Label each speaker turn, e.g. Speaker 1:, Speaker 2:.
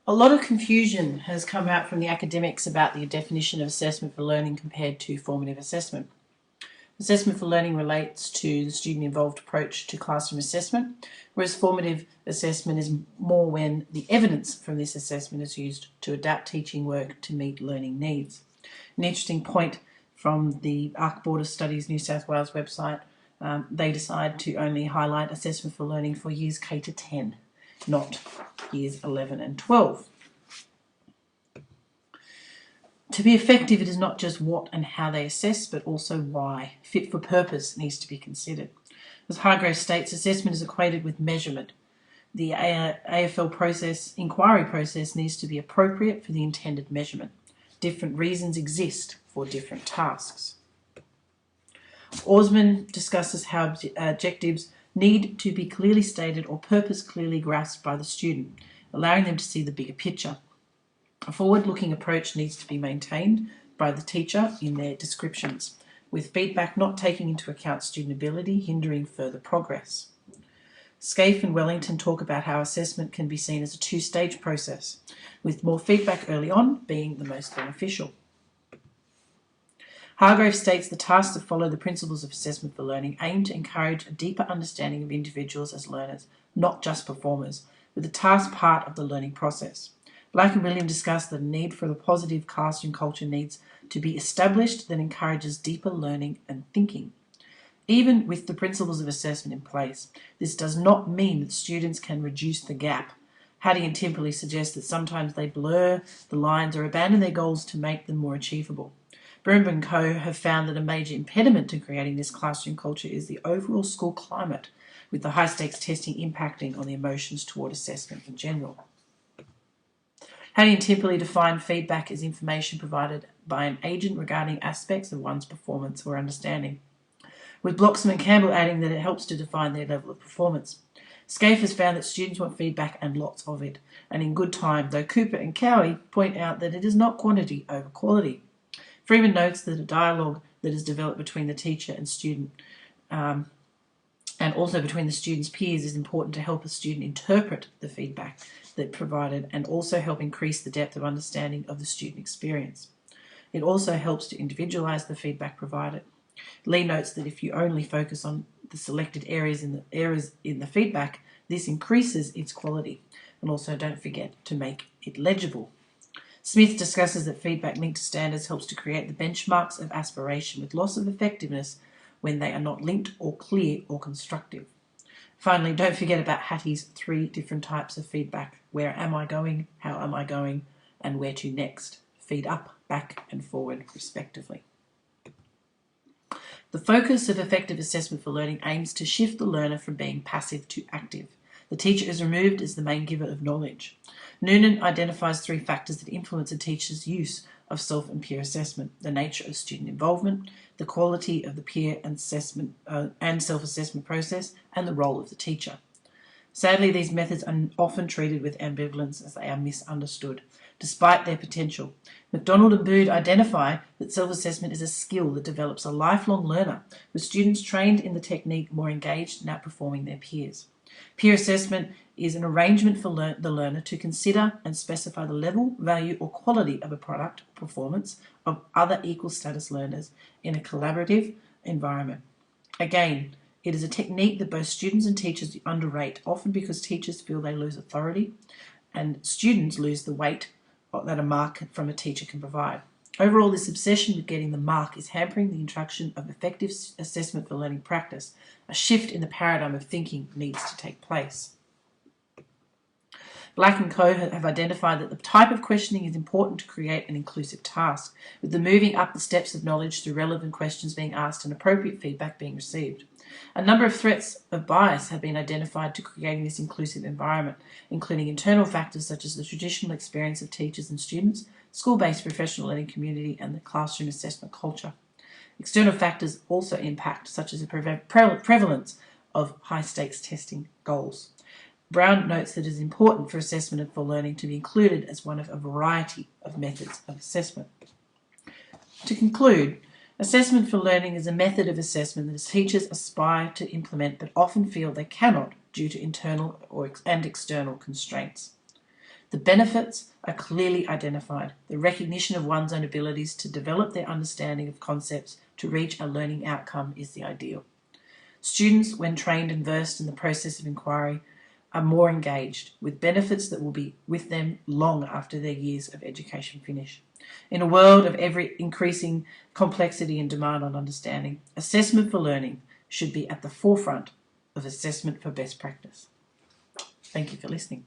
Speaker 1: A lot of confusion has come out from the academics about the definition of assessment for learning compared to formative assessment. Assessment for learning relates to the student-involved approach to classroom assessment, whereas formative assessment is more when the evidence from this assessment is used to adapt teaching work to meet learning needs. An interesting point from the ARC Board of Studies New South Wales website, they decide to only highlight assessment for learning for years K to 10, not years 11 and 12. To be effective, it is not just what and how they assess, but also why. Fit for purpose needs to be considered. As Hargrave states, assessment is equated with measurement. The AFL inquiry process needs to be appropriate for the intended measurement. Different reasons exist for different tasks. Orsman discusses how objectives need to be clearly stated or purpose clearly grasped by the student, allowing them to see the bigger picture. A forward-looking approach needs to be maintained by the teacher in their descriptions, with feedback not taking into account student ability, hindering further progress. Scaife and Wellington talk about how assessment can be seen as a two-stage process, with more feedback early on being the most beneficial. Hargrave states the tasks that follow the principles of assessment for learning aim to encourage a deeper understanding of individuals as learners, not just performers, with the task part of the learning process. Black and William discuss the need for the positive classroom culture needs to be established that encourages deeper learning and thinking. Even with the principles of assessment in place, this does not mean that students can reduce the gap. Hattie and Timperley suggest that sometimes they blur the lines or abandon their goals to make them more achievable. Broom and Co. have found that a major impediment to creating this classroom culture is the overall school climate, with the high-stakes testing impacting on the emotions toward assessment in general. Hattie and Timperley define feedback as information provided by an agent regarding aspects of one's performance or understanding, with Bloxham and Campbell adding that it helps to define their level of performance. Scaife has found that students want feedback and lots of it, and in good time, though Cooper and Cowie point out that it is not quantity over quality. Freeman notes that a dialogue that is developed between the teacher and student and also between the student's peers is important to help a student interpret the feedback that provided and also help increase the depth of understanding of the student experience. It also helps to individualise the feedback provided. Lee notes that if you only focus on the selected errors in the feedback, this increases its quality. And also don't forget to make it legible. Smith discusses that feedback linked to standards helps to create the benchmarks of aspiration with loss of effectiveness when they are not linked or clear or constructive. Finally, don't forget about Hattie's 3 different types of feedback. Where am I going? How am I going? And where to next? Feed up, back and forward, respectively. The focus of effective assessment for learning aims to shift the learner from being passive to active. The teacher is removed as the main giver of knowledge. Noonan identifies 3 factors that influence a teacher's use of self and peer assessment: the nature of student involvement, the quality of the peer and self-assessment process, and the role of the teacher. Sadly, these methods are often treated with ambivalence as they are misunderstood, despite their potential. MacDonald and Bood identify that self-assessment is a skill that develops a lifelong learner, with students trained in the technique more engaged in outperforming their peers. Peer assessment is an arrangement for the learner to consider and specify the level, value or quality of a product or performance of other equal status learners in a collaborative environment. Again, it is a technique that both students and teachers underrate, often because teachers feel they lose authority and students lose the weight that a mark from a teacher can provide. Overall, this obsession with getting the mark is hampering the introduction of effective assessment for learning practice. A shift in the paradigm of thinking needs to take place. Black and Co. have identified that the type of questioning is important to create an inclusive task, with the moving up the steps of knowledge through relevant questions being asked and appropriate feedback being received. A number of threats of bias have been identified to creating this inclusive environment, including internal factors such as the traditional experience of teachers and students, school-based professional learning community, and the classroom assessment culture. External factors also impact, such as the prevalence of high-stakes testing goals. Brown notes that it is important for assessment and for learning to be included as one of a variety of methods of assessment. To conclude, assessment for learning is a method of assessment that teachers aspire to implement but often feel they cannot due to internal and external constraints. The benefits are clearly identified. The recognition of one's own abilities to develop their understanding of concepts to reach a learning outcome is the ideal. Students, when trained and versed in the process of inquiry, are more engaged, with benefits that will be with them long after their years of education finish. In a world of ever increasing complexity and demand on understanding, assessment for learning should be at the forefront of assessment for best practice. Thank you for listening.